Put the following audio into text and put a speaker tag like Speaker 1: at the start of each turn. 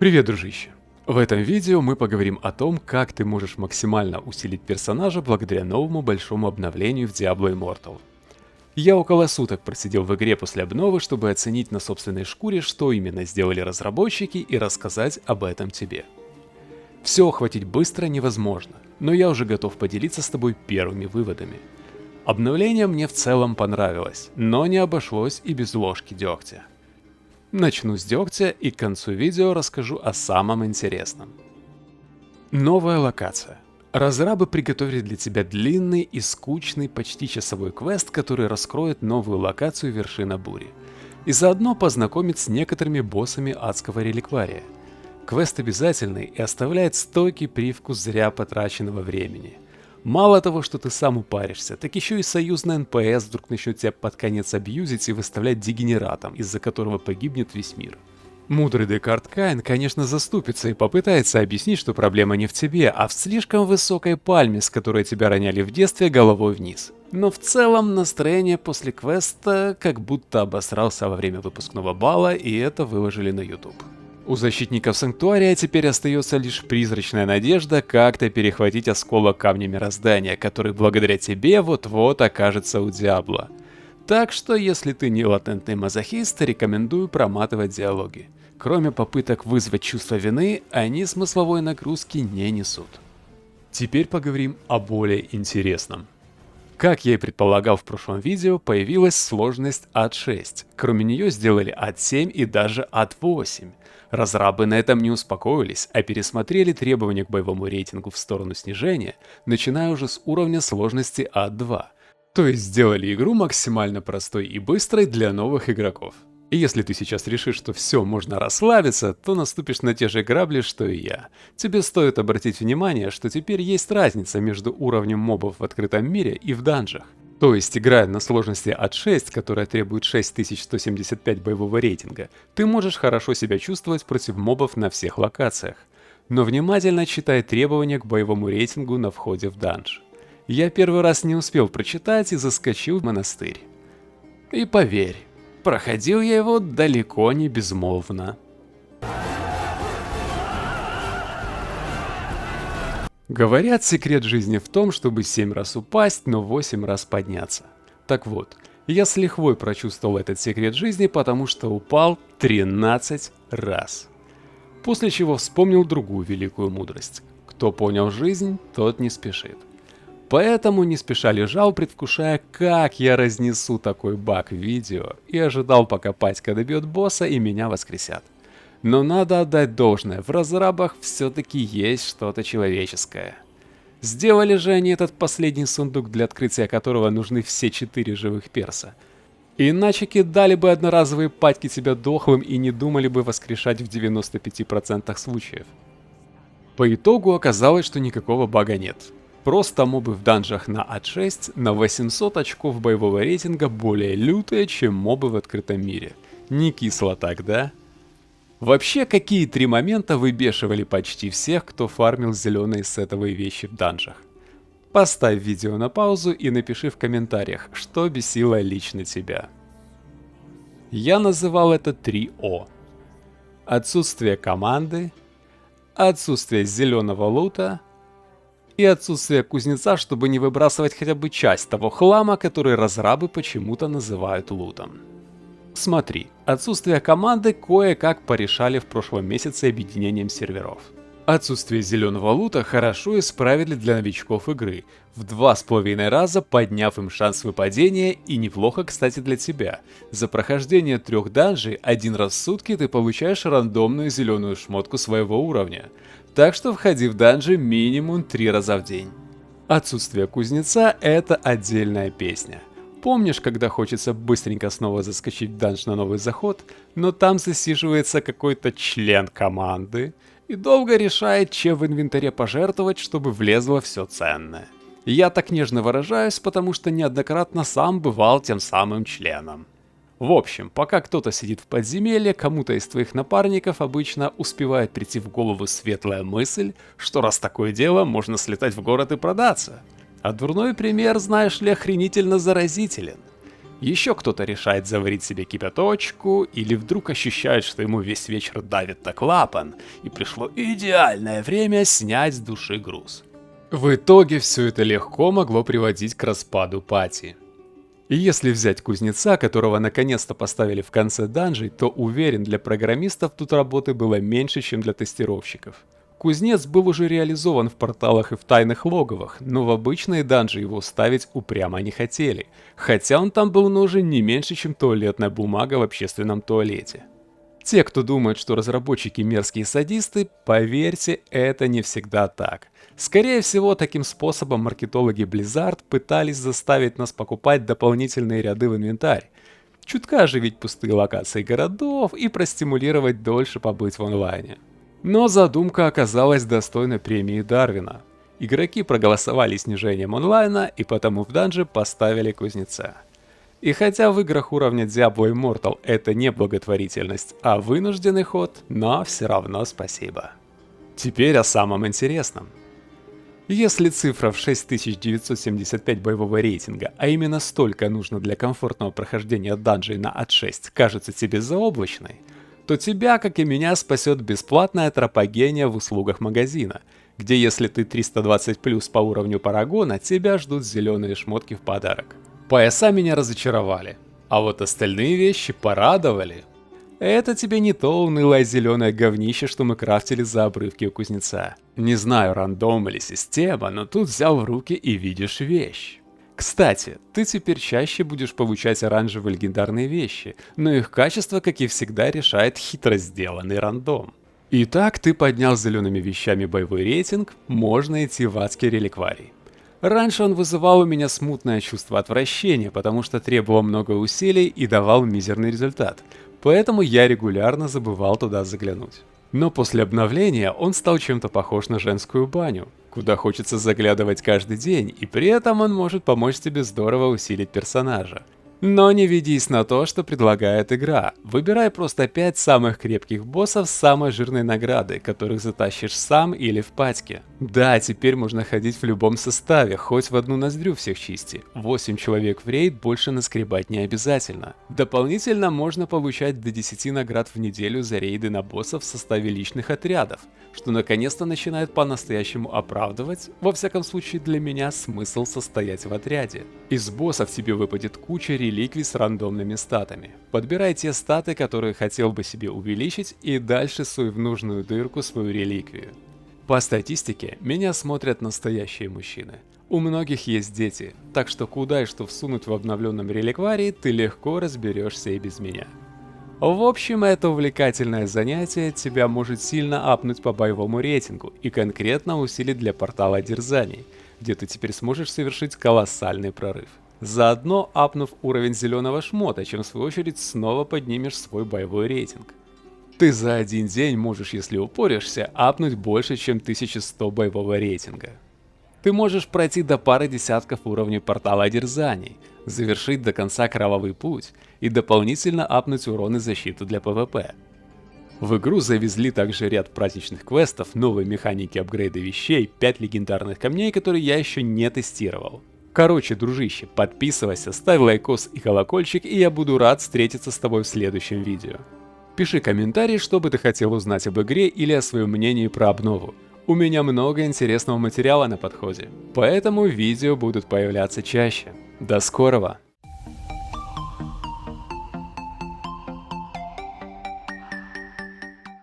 Speaker 1: Привет, дружище! В этом видео мы поговорим о том, как ты можешь максимально усилить персонажа благодаря новому большому обновлению в Diablo Immortal. Я около суток просидел в игре после обновы, чтобы оценить на собственной шкуре, что именно сделали разработчики, и рассказать об этом тебе. Все охватить быстро невозможно, но я уже готов поделиться с тобой первыми выводами. Обновление мне в целом понравилось, но не обошлось и без ложки дегтя. Начну с дегтя и к концу видео расскажу о самом интересном. Новая локация. Разрабы приготовили для тебя длинный и скучный почти часовой квест, который раскроет новую локацию Вершина Бури. И заодно познакомит с некоторыми боссами адского реликвария. Квест обязательный и оставляет стойкий привкус зря потраченного времени. Мало того, что ты сам упаришься, так еще и союзный НПС вдруг начнет тебя под конец абьюзить и выставлять дегенератом, из-за которого погибнет весь мир. Мудрый Декарт Каин, конечно, заступится и попытается объяснить, что проблема не в тебе, а в слишком высокой пальме, с которой тебя роняли в детстве головой вниз. Но в целом настроение после квеста как будто обосрался во время выпускного бала, и это выложили на YouTube. У защитников Санктуария теперь остается лишь призрачная надежда как-то перехватить осколок камня мироздания, который благодаря тебе вот-вот окажется у Диабло. Так что, если ты не латентный мазохист, рекомендую проматывать диалоги. Кроме попыток вызвать чувство вины, они смысловой нагрузки не несут. Теперь поговорим о более интересном. Как я и предполагал в прошлом видео, появилась сложность ад-6. Кроме нее сделали ад-7 и даже ад-8. Разрабы на этом не успокоились, а пересмотрели требования к боевому рейтингу в сторону снижения, начиная уже с уровня сложности ад-2. То есть сделали игру максимально простой и быстрой для новых игроков. И если ты сейчас решишь, что все, можно расслабиться, то наступишь на те же грабли, что и я. Тебе стоит обратить внимание, что теперь есть разница между уровнем мобов в открытом мире и в данжах. То есть, играя на сложности от 6, которая требует 6175 боевого рейтинга, ты можешь хорошо себя чувствовать против мобов на всех локациях. Но внимательно читай требования к боевому рейтингу на входе в данж. Я первый раз не успел прочитать и заскочил в монастырь. И поверь, проходил я его далеко не безмолвно. Говорят, секрет жизни в том, чтобы 7 раз упасть, но 8 раз подняться. Так вот, я с лихвой прочувствовал этот секрет жизни, потому что упал 13 раз. После чего вспомнил другую великую мудрость. Кто понял жизнь, тот не спешит. Поэтому не спеша лежал, предвкушая, как я разнесу такой баг в видео, и ожидал, пока Патька добьет босса и меня воскресят. Но надо отдать должное, в разрабах все-таки есть что-то человеческое. Сделали же они этот последний сундук, для открытия которого нужны все 4 живых перса. Иначе кидали бы одноразовые патьки тебя дохлым и не думали бы воскрешать в 95% случаев. По итогу оказалось, что никакого бага нет. Просто мобы в данжах на ад-6 на 800 очков боевого рейтинга более лютые, чем мобы в открытом мире. Не кисло так, да? Вообще, какие 3 момента выбешивали почти всех, кто фармил зеленые сетовые вещи в данжах? Поставь видео на паузу и напиши в комментариях, что бесило лично тебя. Я называл это 3О. Отсутствие команды, отсутствие зеленого лута и отсутствие кузнеца, чтобы не выбрасывать хотя бы часть того хлама, который разрабы почему-то называют лутом. Смотри, отсутствие команды кое-как порешали в прошлом месяце объединением серверов. Отсутствие зеленого лута хорошо исправили для новичков игры, в 2,5 раза подняв им шанс выпадения, и неплохо, кстати, для тебя. За прохождение 3 данжей 1 раз в сутки ты получаешь рандомную зеленую шмотку своего уровня. Так что входи в данжи минимум 3 раза в день. Отсутствие кузнеца — это отдельная песня. Помнишь, когда хочется быстренько снова заскочить в данж на новый заход, но там засиживается какой-то член команды и долго решает, чем в инвентаре пожертвовать, чтобы влезло все ценное. Я так нежно выражаюсь, потому что неоднократно сам бывал тем самым членом. В общем, пока кто-то сидит в подземелье, кому-то из твоих напарников обычно успевает прийти в голову светлая мысль, что раз такое дело, можно слетать в город и продаться. А дурной пример, знаешь ли, охренительно заразителен. Еще кто-то решает заварить себе кипяточку, или вдруг ощущает, что ему весь вечер давит на клапан, и пришло идеальное время снять с души груз. В итоге все это легко могло приводить к распаду пати. И если взять кузнеца, которого наконец-то поставили в конце данжей, то уверен, для программистов тут работы было меньше, чем для тестировщиков. Кузнец был уже реализован в порталах и в тайных логовах, но в обычные данжи его ставить упрямо не хотели, хотя он там был нужен не меньше, чем туалетная бумага в общественном туалете. Те, кто думает, что разработчики мерзкие садисты, поверьте, это не всегда так. Скорее всего, таким способом маркетологи Blizzard пытались заставить нас покупать дополнительные ряды в инвентарь, чутка оживить пустые локации городов и простимулировать дольше побыть в онлайне. Но задумка оказалась достойной премии Дарвина. Игроки проголосовали снижением онлайна и потому в данже поставили кузнеца. И хотя в играх уровня Diablo Immortal это не благотворительность, а вынужденный ход, но все равно спасибо. Теперь о самом интересном. Если цифра в 6975 боевого рейтинга, а именно столько нужно для комфортного прохождения данжей на ад-6, кажется тебе заоблачной, то тебя, как и меня, спасет бесплатная тропогения в услугах магазина, где если ты 320+ по уровню парагона, тебя ждут зеленые шмотки в подарок. Пояса меня разочаровали, а вот остальные вещи порадовали. Это тебе не то унылое зеленое говнище, что мы крафтили за обрывки у кузнеца. Не знаю, рандом или система, но тут взял в руки и видишь вещь. Кстати, ты теперь чаще будешь получать оранжевые легендарные вещи, но их качество, как и всегда, решает хитро сделанный рандом. Итак, ты поднял зелеными вещами боевой рейтинг, можно идти в адский реликварий. Раньше он вызывал у меня смутное чувство отвращения, потому что требовал много усилий и давал мизерный результат, поэтому я регулярно забывал туда заглянуть. Но после обновления он стал чем-то похож на женскую баню, куда хочется заглядывать каждый день, и при этом он может помочь тебе здорово усилить персонажа. Но не ведись на то, что предлагает игра. Выбирай просто 5 самых крепких боссов с самой жирной наградой, которых затащишь сам или в патьке. Да, теперь можно ходить в любом составе, хоть в одну ноздрю всех чисти. 8 человек в рейд больше наскребать не обязательно. Дополнительно можно получать до 10 наград в неделю за рейды на боссов в составе личных отрядов, что наконец-то начинает по-настоящему оправдывать, во всяком случае для меня, смысл состоять в отряде. Из боссов тебе выпадет куча реликвий с рандомными статами. Подбирай те статы, которые хотел бы себе увеличить, и дальше суй в нужную дырку свою реликвию. По статистике, меня смотрят настоящие мужчины. У многих есть дети, так что куда и что всунуть в обновленном реликварии, ты легко разберешься и без меня. В общем, это увлекательное занятие тебя может сильно апнуть по боевому рейтингу и конкретно усилить для портала дерзаний, где ты теперь сможешь совершить колоссальный прорыв. Заодно апнув уровень зеленого шмота, чем в свою очередь снова поднимешь свой боевой рейтинг. Ты за один день можешь, если упоришься, апнуть больше, чем 1100 боевого рейтинга. Ты можешь пройти до пары десятков уровней портала дерзаний, завершить до конца кровавый путь и дополнительно апнуть урон и защиту для ПВП. В игру завезли также ряд праздничных квестов, новые механики апгрейда вещей, 5 легендарных камней, которые я еще не тестировал. Короче, дружище, подписывайся, ставь лайкос и колокольчик, и я буду рад встретиться с тобой в следующем видео. Пиши комментарий, что бы ты хотел узнать об игре или о своем мнении про обнову. У меня много интересного материала на подходе, поэтому видео будут появляться чаще. До скорого!